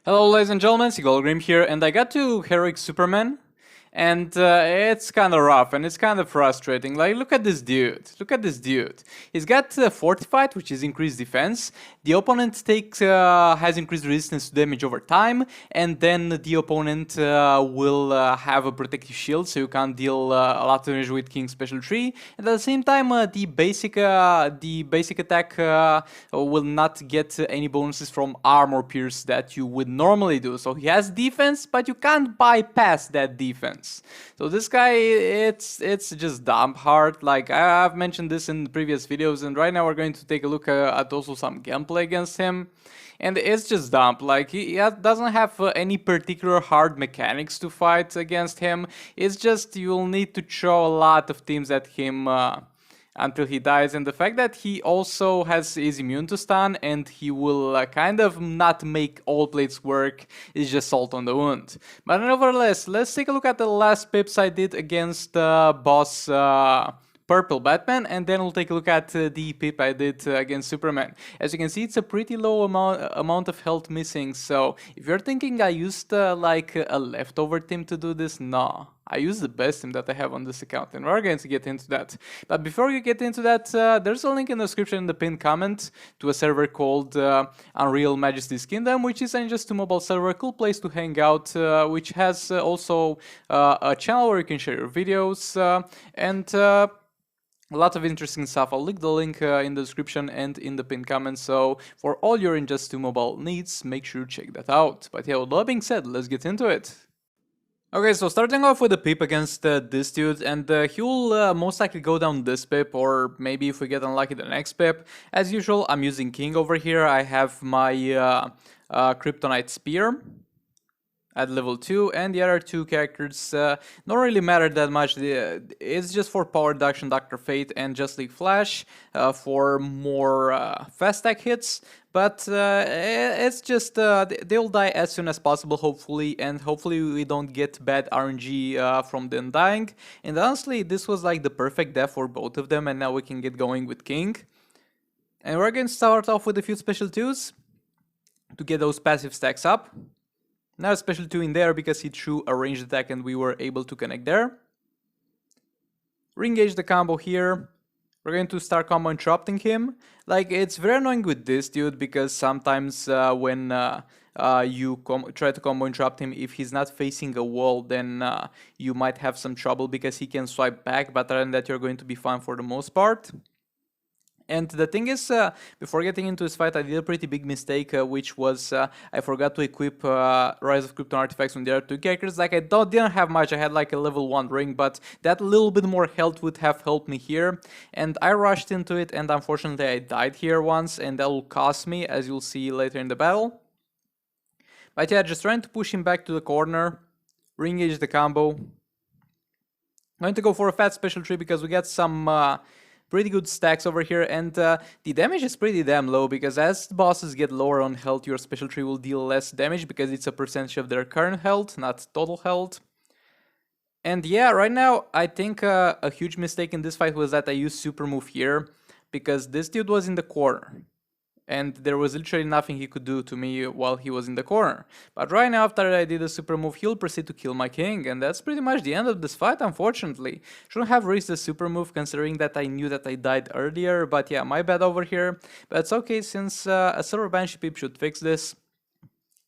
Hello ladies and gentlemen, Grim here, and I got to Heroic Superman, and it's kind of rough and it's kind of frustrating. Like, look at this dude. Look at this dude. He's got Fortified, which is increased defense. The opponent has increased resistance to damage over time, and then the opponent will have a protective shield, so you can't deal a lot of damage with King's special tree. And at the same time, the basic attack will not get any bonuses from armor pierce that you would normally do. So he has defense, but you can't bypass that defense. So this guy, it's just dumb hard. Like I've mentioned this in previous videos, and right now we're going to take a look at also some gameplay against him. And it's just dumb. Like he doesn't have any particular hard mechanics to fight against him. It's just you'll need to throw a lot of teams at him until he dies, and the fact that he also is immune to stun and he will kind of not make all plates work is just salt on the wound. But nevertheless, let's take a look at the last pips I did against boss Purple Batman, and then we'll take a look at the pip I did against Superman. As you can see, it's a pretty low amount of health missing, so if you're thinking I used like a leftover team to do this, no. I use the best team that I have on this account, and we're going to get into that. But before you get into that, there's a link in the description in the pinned comment to a server called Unreal Majesty's Kingdom, which is an just 2 mobile server, a cool place to hang out, which has also a channel where you can share your videos, and a lot of interesting stuff. I'll link the link in the description and in the pinned comment, so for all your Injust 2 mobile needs, make sure to check that out. But yeah, with that being said, let's get into it. Okay, so starting off with a pip against this dude, and he will most likely go down this pip, or maybe if we get unlucky the next pip. As usual, I'm using King over here. I have my Kryptonite Spear at level 2, and the other two characters don't really matter that much. It's just for power reduction, Dr. Fate and Just League Flash for more fast attack hits, but it's just they'll die as soon as possible, hopefully, and hopefully we don't get bad RNG from them dying. And honestly, this was like the perfect death for both of them, and now we can get going with King. And we're going to start off with a few special 2s to get those passive stacks up. Not a special 2 in there because he threw a ranged attack and we were able to connect there. Re-engage the combo here. We're going to start combo interrupting him. Like, it's very annoying with this dude because sometimes when you try to combo interrupt him, if he's not facing a wall, then you might have some trouble because he can swipe back, but other than that you're going to be fine for the most part. And the thing is, before getting into this fight, I did a pretty big mistake, which was I forgot to equip Rise of Krypton artifacts on the other two characters. Like, I didn't have much, I had like a level 1 ring, but that little bit more health would have helped me here. And I rushed into it, and unfortunately I died here once, and that will cost me, as you'll see later in the battle. But yeah, just trying to push him back to the corner, re-engage the combo. I'm going to go for a fat special tree because we got some pretty good stacks over here, and the damage is pretty damn low because as bosses get lower on health, your special tree will deal less damage because it's a percentage of their current health, not total health. And yeah, right now I think a huge mistake in this fight was that I used super move here because this dude was in the corner. And there was literally nothing he could do to me while he was in the corner. But right now, after I did a super move, he'll proceed to kill my king, and that's pretty much the end of this fight, unfortunately. Shouldn't have raised the super move considering that I knew that I died earlier, but yeah, my bad over here. But it's okay since a Silver Banshee pip should fix this.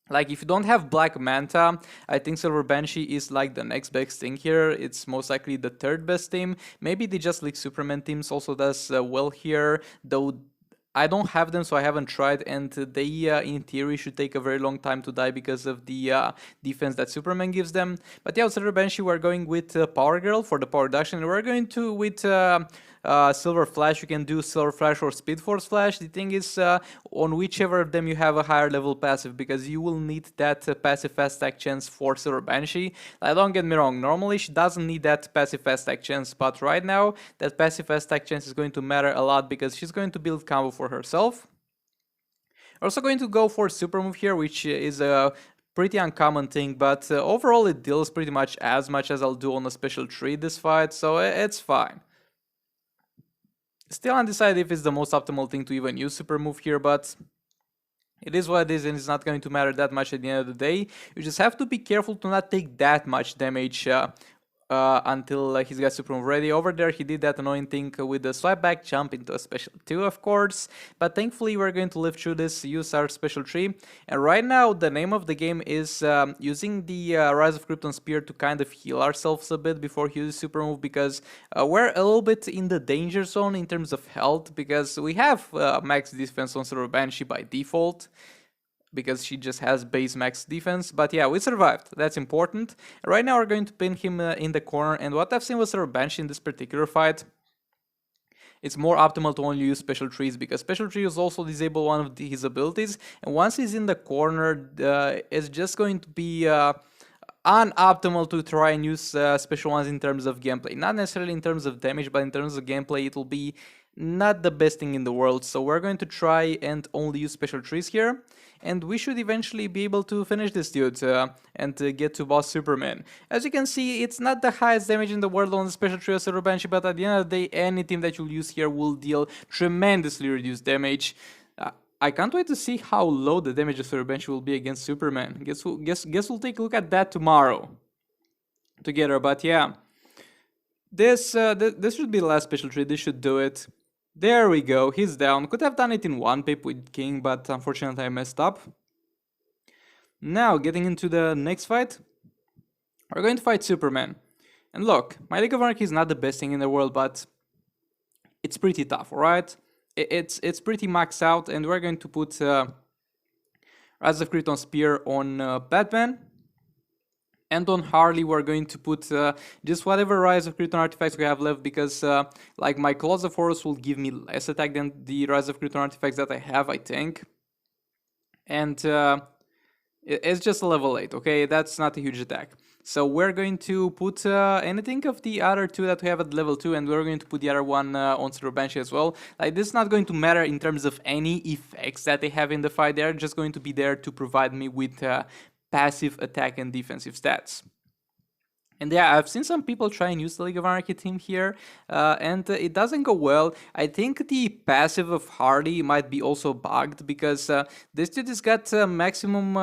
Like, if you don't have Black Manta, I think Silver Banshee is like the next best thing here. It's most likely the third best team. Maybe the Just League Superman teams also does well here, though I don't have them, so I haven't tried, and they, in theory, should take a very long time to die because of the defense that Superman gives them. But yeah, with Silver Banshee, we're going with Power Girl for the power reduction, and we're going to with Silver Flash. You can do Silver Flash or Speed Force Flash. The thing is, on whichever of them you have a higher level passive, because you will need that passive fast attack chance for Silver Banshee. Don't get me wrong, normally she doesn't need that passive fast attack chance, but right now that passive fast attack chance is going to matter a lot because she's going to build combo for herself. Also going to go for super move here, which is a pretty uncommon thing, but overall it deals pretty much as I'll do on a special tree this fight, so it's fine. Still undecided if it's the most optimal thing to even use super move here, but It is what it is, and it's not going to matter that much at the end of the day. You just have to be careful to not take that much damage until he's got super move ready. Over there, he did that annoying thing with the swipe back jump into a special 2, of course. But thankfully, we're going to live through this, use our special 3. And right now, the name of the game is using the Rise of Krypton Spear to kind of heal ourselves a bit before he uses super move, because we're a little bit in the danger zone in terms of health, because we have max defense on Silver Banshee by default, because she just has base max defense. But yeah, we survived. That's important. Right now we're going to pin him in the corner, and what I've seen with Silver Banshee in this particular fight, it's more optimal to only use special 3s, because special 3s also disable one of his abilities, and once he's in the corner, it's just going to be unoptimal to try and use special ones in terms of gameplay. Not necessarily in terms of damage, but in terms of gameplay, it will be not the best thing in the world. So we're going to try and only use special 3s here, and we should eventually be able to finish this dude and get to boss Superman. As you can see, it's not the highest damage in the world on the special 3 of Silver Banshee, but at the end of the day, any team that you'll use here will deal tremendously reduced damage. I can't wait to see how low the damage of Silver Banshee will be against Superman. Guess we'll take a look at that tomorrow together. But yeah, this should be the last special 3. This should do it. There we go, he's down. Could have done it in one pip with King, but unfortunately I messed up. Now, getting into the next fight, we're going to fight Superman. And look, my League of Anarchy is not the best thing in the world, but it's pretty tough, alright? It's pretty maxed out, and we're going to put Rise of Krypton Spear on Batman. And on Harley, we're going to put just whatever Rise of Krypton artifacts we have left, because like my Claws of Horus will give me less attack than the Rise of Krypton artifacts that I have, I think. And it's just a level 8, okay? That's not a huge attack. So we're going to put anything of the other 2 that we have at level 2, and we're going to put the other one on Silver Banshee as well. Like, this is not going to matter in terms of any effects that they have in the fight. They're just going to be there to provide me with passive attack and defensive stats. And yeah, I've seen some people try and use the League of Anarchy team here, and it doesn't go well. I think the passive of Harley might be also bugged, because this dude has got maximum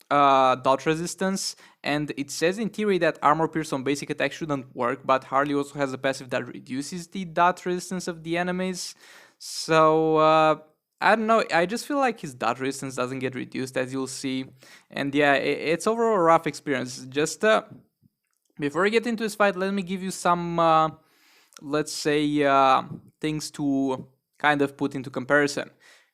dodge resistance, and it says in theory that Armor Pierce on basic attack shouldn't work, but Harley also has a passive that reduces the dodge resistance of the enemies. So I don't know, I just feel like his dodge resistance doesn't get reduced, as you'll see. And yeah, it's overall a rough experience. Just before we get into this fight, let me give you some, let's say, things to kind of put into comparison.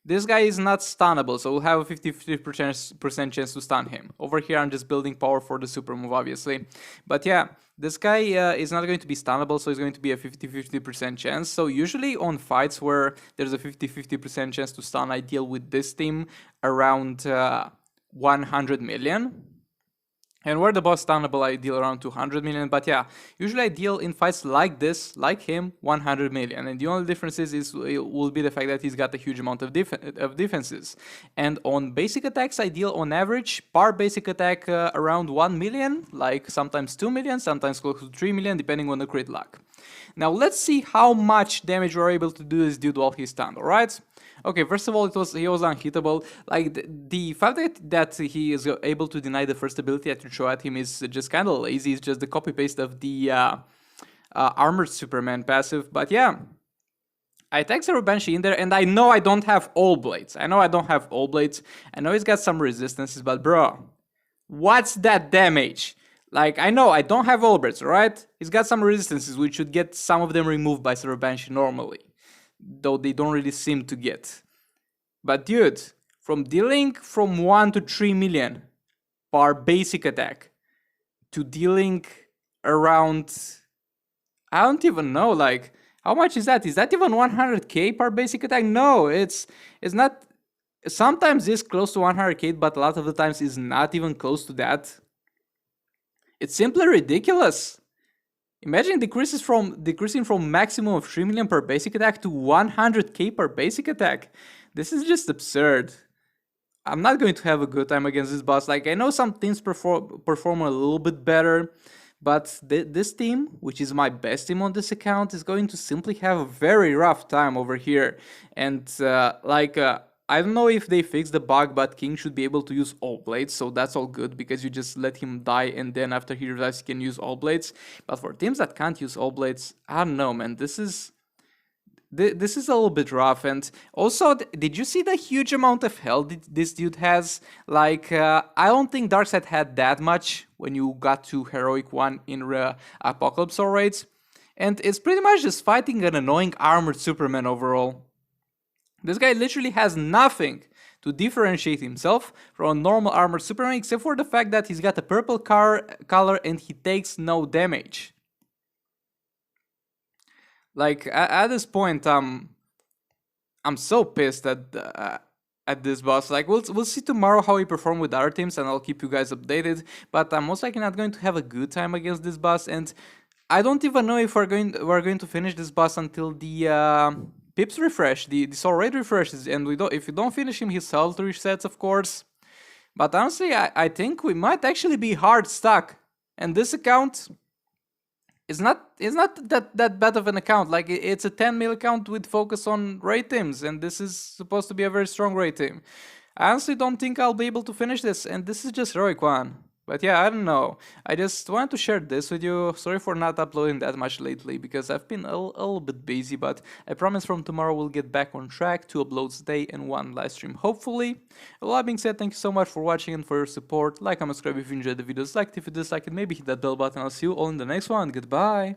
This guy is not stunnable, so we'll have a 50% chance to stun him. Over here, I'm just building power for the super move, obviously. But yeah, this guy is not going to be stunnable, so it's going to be a 50% chance. So usually on fights where there's a 50% chance to stun, I deal with this team around 100 million. And where the boss stunnable, I deal around 200 million. But yeah, usually I deal in fights like this, like him, 100 million. And the only difference will be the fact that he's got a huge amount of defenses. And on basic attacks, I deal on average per basic attack around 1 million, like sometimes 2 million, sometimes close to 3 million, depending on the crit luck. Now let's see how much damage we're able to do this dude while he's stunned, alright? Okay, first of all, he was unhittable. Like, the fact that he is able to deny the first ability that you throw at him is just kind of lazy. It's just the copy-paste of the Armored Superman passive. But yeah, I attack Silver Banshee in there, and I know I don't have all blades. I know he's got some resistances, but bro, what's that damage? Like, I know I don't have all blades, right? He's got some resistances, which should get some of them removed by Silver Banshee normally, though they don't really seem to get. But dude, from dealing from 1 to 3 million per basic attack to dealing around, I don't even know, like, how much is that? Is that even 100k per basic attack? No, it's not. Sometimes it's close to 100k, but a lot of the times it's not even close to that. It's simply ridiculous. Imagine decreasing from maximum of 3 million per basic attack to 100k per basic attack. This is just absurd. I'm not going to have a good time against this boss. Like, I know some teams perform a little bit better, but this team, which is my best team on this account, is going to simply have a very rough time over here. And I don't know if they fixed the bug, but King should be able to use all blades, so that's all good because you just let him die and then after he revives he can use all blades. But for teams that can't use all blades, I don't know, man. This is a little bit rough. And also, did you see the huge amount of health this dude has? Like, I don't think Darkseid had that much when you got to Heroic 1 in Apocalypse or Raids. And it's pretty much just fighting an annoying armored Superman overall. This guy literally has nothing to differentiate himself from a normal armored Superman except for the fact that he's got a purple color and he takes no damage. Like, at this point, I'm so pissed at this boss. Like, we'll see tomorrow how he perform with other teams, and I'll keep you guys updated. But I'm most likely not going to have a good time against this boss, and I don't even know if we're going to finish this boss until the Pips refresh, the Soul Raid refreshes, and if we don't finish him, his health resets, of course. But honestly, I think we might actually be hard stuck, and this account is not that bad of an account. Like, it's a 10 mil account with focus on raid teams, and this is supposed to be a very strong raid team. I honestly don't think I'll be able to finish this, and this is just Heroic 1. But yeah, I don't know. I just wanted to share this with you. Sorry for not uploading that much lately, because I've been a little bit busy, but I promise from tomorrow we'll get back on track, 2 uploads a day and 1 live stream, hopefully. With that being said, thank you so much for watching and for your support. Like and subscribe if you enjoyed the videos, like it if you disliked it, maybe hit that bell button. I'll see you all in the next one. Goodbye!